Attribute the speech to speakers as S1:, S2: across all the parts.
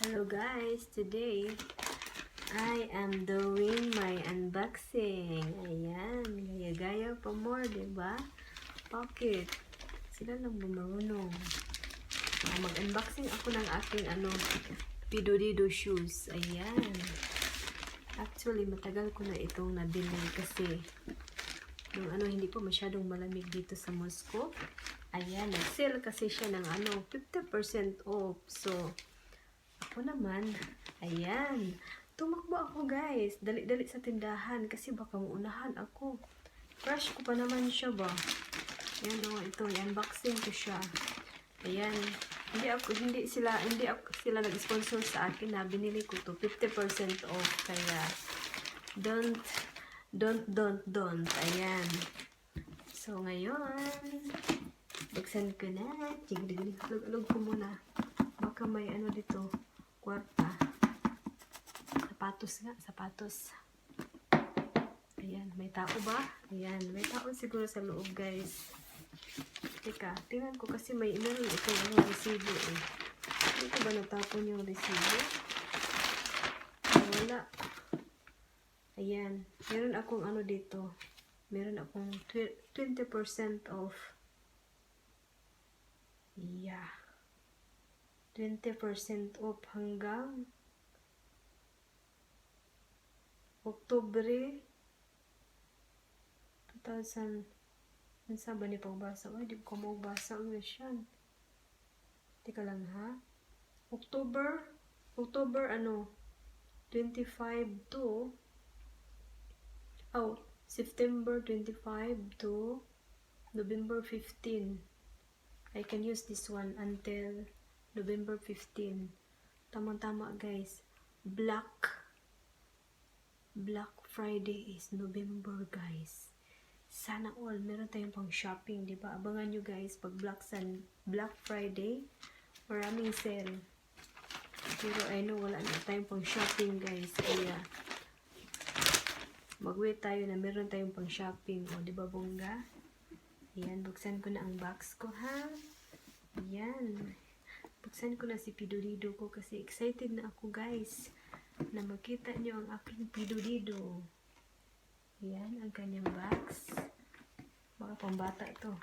S1: Hello guys, today I am doing my unboxing. Ayan, gaya-gaya pa more, diba? Bakit? Sila lang bumarunong. Mag-unboxing ako ng aking Fidodido shoes. Ayan. Actually, matagal ko na itong nabili kasi hindi po masyadong malamig dito sa Moscow. Ayan, nag-sale kasi siya ng 50% off. So, ako naman, ayan, tumakbo ako guys, dali-dali sa tindahan kasi baka maunahan ako. Crush ko pa naman siya ba? Ayan ito, unboxing ko siya. Ayan, hindi sila nag-sponsor sa akin na binili ko to 50% off, kaya don't, ayan. So ngayon, buksan ko na, alog ko muna, baka may dito, kwarta. Sapatos. Ayan, may tao ba? Ayan, may tao siguro sa loob guys. Teka, tingnan ko kasi meron itong resibo eh. Dito ba natapon yung resibo? Wala. Ayan, meron akong dito. Meron akong 20% off. Yeah. 20% off hanggang Oktubre 2000. Ano ba ni pagbasa? Ay, di ko magbasa ang yan. Teka lang ha. October 25 to September 25 to November 15. I can use this one until November 15. Tama-tama guys. Black Friday is November guys. Sana all meron tayong pang shopping, di ba? Abangan nyo guys pag Black Friday, maraming sale. Pero I know wala na tayong pang shopping guys, kaya mag-wait tayo na meron tayong pang shopping. O di ba bongga? Ayan, buksan ko na ang box ko ha. Ayan. Buksan ko na si Fidodido ko kasi excited na ako guys na makita nyo ang aking Fidodido. Ayan, ang kanyang box. Baka pambata ito.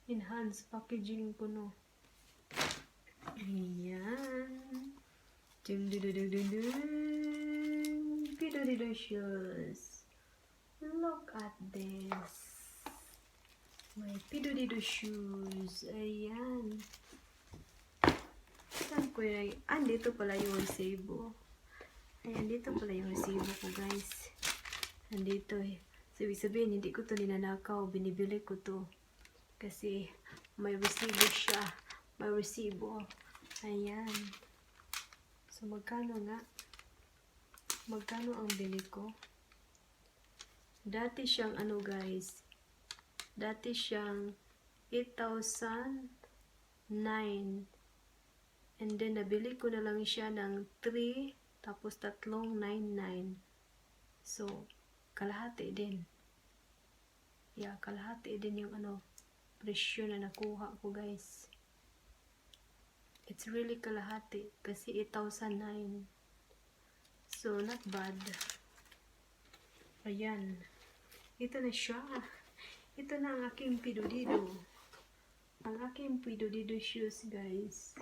S1: Enhance packaging po no. Ayan. Fidodido shoes. Look at this. My Fidodido shoes. Ayan. Saan ko yun? Dito pala yung resibo. Ayan, dito pala yung resibo ko guys. Andito eh. Sabihin, hindi ko to ninanakaw. Binibili ko to. Kasi may resibo siya. May resibo. Ayan. So, magkano nga? Magkano ang bili ko? Dati siyang guys. Dati siyang 8,009. And then, nabili ko na lang siya ng 3, tapos 399. So, kalahati din. Yeah, kalahati din yung presyo na nakuha ko guys. It's really kalahati. Kasi 8,009. So, not bad. Ayan. Ito na siya. Ito na ang aking Fidodido. Ang aking Fidodido shoes guys.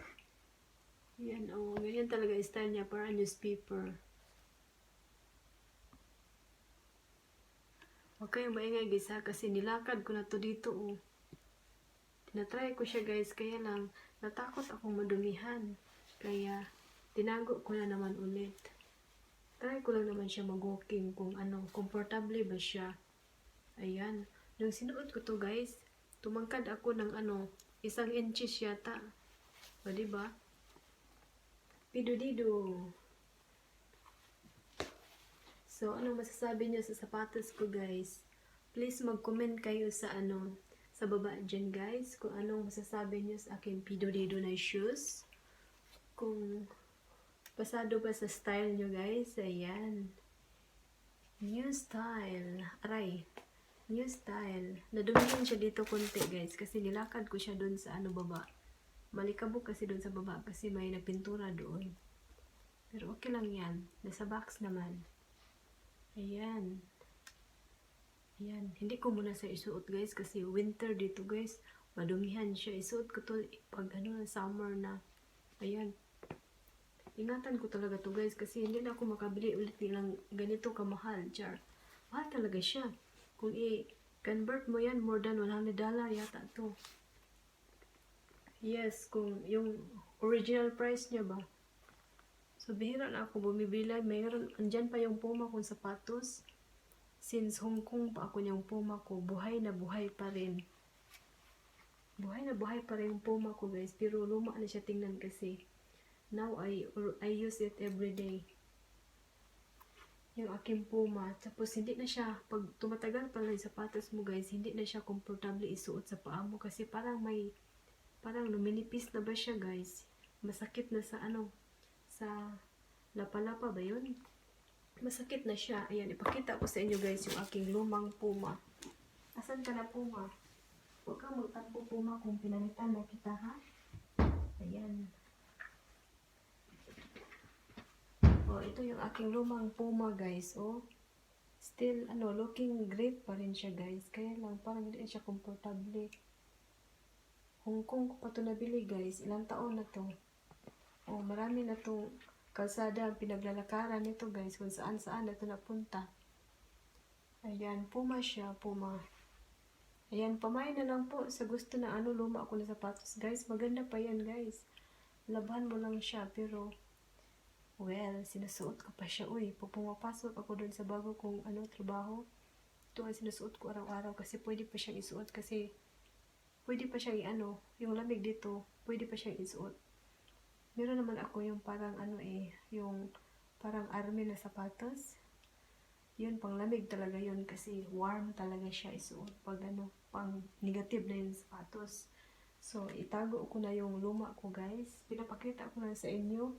S1: Yan ganyan talaga style niya, para newspaper. Huwag kayong maingay guys ha, kasi nilakad ko na to dito Tinatry ko siya guys, kaya lang natakot akong madumihan. Kaya tinago ko na naman ulit. Try ko lang naman siya mag-walking kung comfortable ba siya. Ayan. Nung sinuot ko to guys, tumangkad ako ng 1 inches yata. O diba? Fidodido. So, anong masasabi niyo sa sapatos ko guys? Please mag-comment kayo sa sa baba dyan guys, kung anong masasabi niyo sa aking Fidodido na shoes. Kung pasado ba sa style niyo guys. Ayan. New style. Aray. New style. Nadumihan siya dito konti guys kasi nilakad ko siya doon sa ano baba. Malikabok kasi doon sa baba kasi may nagpintura doon. Pero okay lang yan. Nasa box naman. Ayan. Ayan. Hindi ko muna sa isuot guys kasi winter dito guys. Madumihan siya. Isuot ko to pag ano summer na. Ayan. Ingatan ko talaga to guys kasi hindi na ako makabili ulit ng ganito kamahal. Char. Mahal talaga siya. Kung i-convert mo yan, more than $100 yata to. Yes, kung yung original price niya ba. So, bihira na ako bumibili. Mayroon, andyan pa yung Puma kong sapatos. Since Hong Kong pa ako niyang Puma ko, buhay na buhay pa rin. Buhay na buhay pa rin yung Puma ko guys. Pero luma na siya tingnan kasi. Now, I use it every day. Yung aking Puma. Tapos, hindi na siya, pag tumatagal pa lang yung sapatos mo guys, hindi na siya komportable isuot sa paa mo. Kasi parang luminipis na ba siya guys. Masakit na sa ano, sa lapalapa ba yun? Masakit na siya. Ayan, ipakita ko sa inyo guys yung aking lumang Puma. Asan ka na Puma? Huwag kang magtampo Puma kung pinalitan na kita ha. Ayan. Oh, ito yung aking lumang Puma guys. Oh, still ano, looking great pa rin siya guys. Kaya lang parang hindi siya komportable. Hong Kong ko pa ito nabili guys. Ilang taon na to. Oh, marami na itong kalsada ang pinaglalakaran nito guys. Kung saan saan na ito napunta. Ayan, Puma siya. Puma. Ayan, pamay na lang po sa gusto na ano, luma ako na sapatos guys. Maganda pa yan guys. Laban mo lang siya. Pero, well, sinusuot ko pa siya. Uy, pag pumapasok ako doon sa bago kong ano, trabaho. Ito ang sinusuot ko araw-araw kasi pwede pa siyang isuot kasi pwede pa siyang ano, yung lamig dito, pwede pa siyang isuot. Meron naman ako yung parang ano yung parang army na sapatos. Yun, pang lamig talaga yun kasi warm talaga siya isuot pag ano, pang negative na yung sapatos. So, itago ko na yung luma ko guys. Pinapakita ko na sa inyo.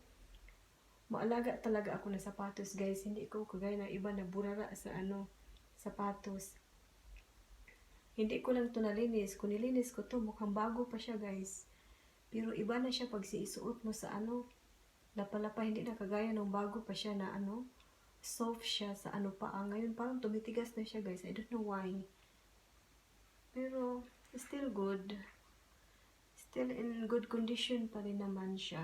S1: Maalaga talaga ako ng sapatos guys. Hindi ko kagaya ng iba na burara sa ano, sapatos. Hindi ko lang ito nalinis. Kung nilinis ko to mukhang bago pa siya guys. Pero iba na siya pag siisuot mo sa ano, lapalapa, hindi na kagaya ng bago pa siya na ano, soft siya sa ano pa. Ngayon parang tumitigas na siya guys. I don't know why. Pero still good. Still in good condition pa rin naman siya.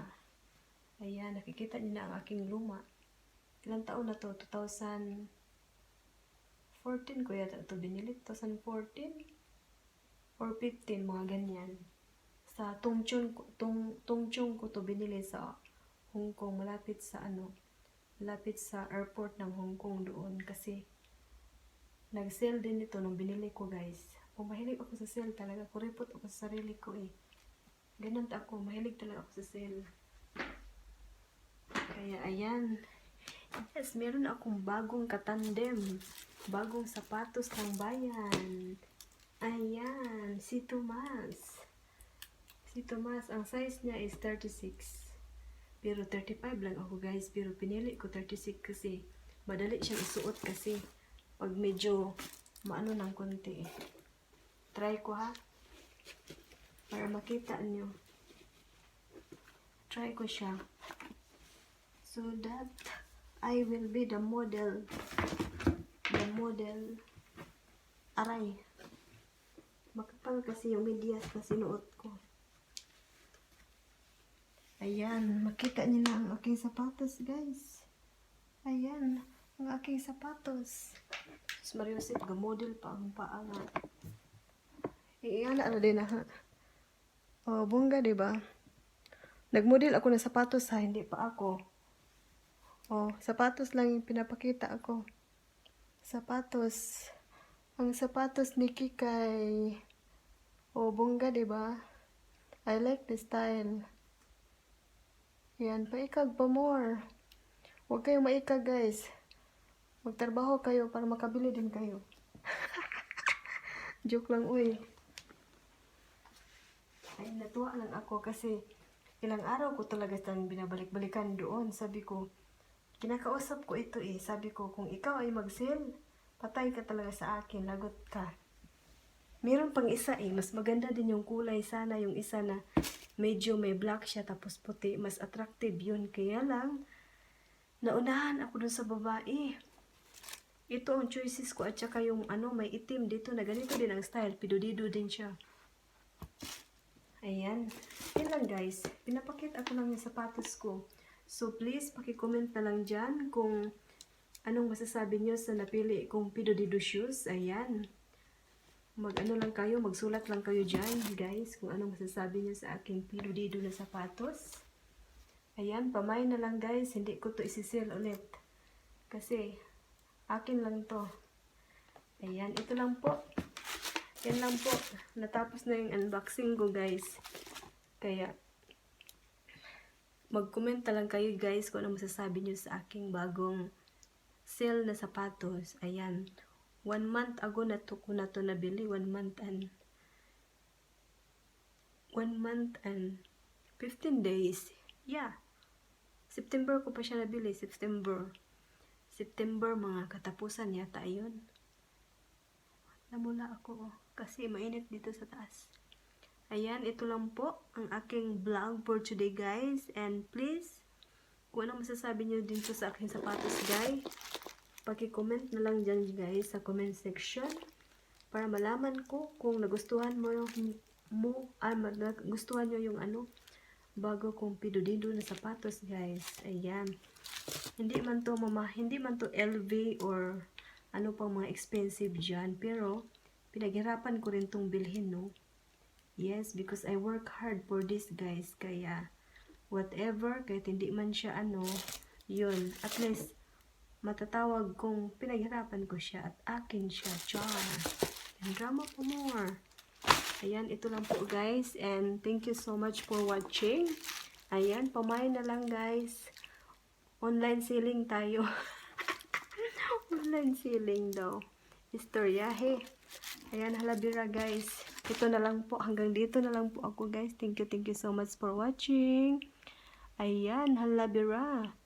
S1: Ayan, nakikita niyo na ang aking luma. Ilang taon na to? 2014 ko yata ito binili. 2014 or 15, mga ganyan. Sa Tongchung ko to binili sa Hong Kong, malapit sa ano, malapit sa airport ng Hong Kong doon kasi nag-sale din ito nung binili ko guys. Mahilig ako sa sale talaga, kuripot ako sa sarili ko ganun ako, mahilig talaga ako sa sale. Kaya ayan, yes, meron akong bagong katandem, bagong sapatos ng bayan. Ayan, si Tomas. Si Tomas, ang size niya is 36. Pero 35 lang ako guys. Pero pinili ko 36 kasi madali siyang isuot kasi pag medyo maano ng konti. Try ko ha. Para makita nyo. Try ko siya. So that I will be the model. The model. Aray. Makapal kasi yung medyas na sinuot ko. Ayan, makita niyo na ang aking sapatos, guys. Ayan, ang aking sapatos. Mas mariusip, gamodel pa ang paa nga. Iyan na din ha. Oh, bongga, diba? Nagmodel ako ng sapatos ha, hindi pa ako. Oh, sapatos lang yung pinapakita ako. Sapatos. Ang sapatos ni Kikay. Oh, bongga, diba? I like the style. Yan, paikag pa more. Huwag kayong maikag guys. Magtrabaho kayo para makabili din kayo. Joke lang, uy. Ay, natuwa lang ako kasi ilang araw ko talaga itang binabalik-balikan doon. Sabi ko, kinakausap ko ito Sabi ko, kung ikaw ay mag-sale, Patay ka talaga sa akin, lagot ka. Meron pang isa mas maganda din yung kulay. Sana yung isa na medyo may black siya tapos puti. Mas attractive yun. Kaya lang, naunahan ako dun sa babae. Ito ang choices ko at saka yung may itim dito na ganito din ang style. Fidodido din siya. Ayan. Yan lang guys. Pinapakit ako lang yung sapatos ko. So please, paki-comment na lang dyan kung anong masasabi nyo sa napili kong Fidodido shoes. Ayan. Lang kayo, magsulat lang kayo dyan guys kung anong masasabi nyo sa aking Fidodido na sapatos. Ayan, pamay na lang guys. Hindi ko to isi-sell ulit. Kasi akin lang to. Ayan, ito lang po. Yan lang po. Natapos na yung unboxing ko guys. Kaya, mag-comment na lang kayo guys kung ano masasabi nyo sa aking bagong sale na sapatos. Ayan. 1 month ago na to ko na to nabili. 1 month and 15 days. Yeah. September ko pa siya nabili. September mga katapusan yata yun. Namula ako kasi mainit dito sa taas. Ayan, ito lang po ang aking vlog for today guys. And please, kung anong masasabi nyo dito sa aking sapatos guys, paki-comment na lang dyan guys sa comment section para malaman ko kung nagustuhan nagustuhan nyo yung bago kong Fidodido na sapatos guys. Ayan. Hindi man to LV or pang mga expensive dyan. Pero, pinaghirapan ko rin tong bilhin, no? Yes, because I work hard for this, guys. Kaya, whatever, kahit hindi man siya, yun. At least, matatawag kong pinaghirapan ko siya at akin siya. Char. And drama po more. Ayan, ito lang po, guys. And thank you so much for watching. Ayan, pamay na lang, guys. Online selling tayo. Online selling daw. Istoryahe. Ayan, halabira guys. Ito na lang po. Hanggang dito na lang po ako guys. Thank you so much for watching. Ayan, halabira.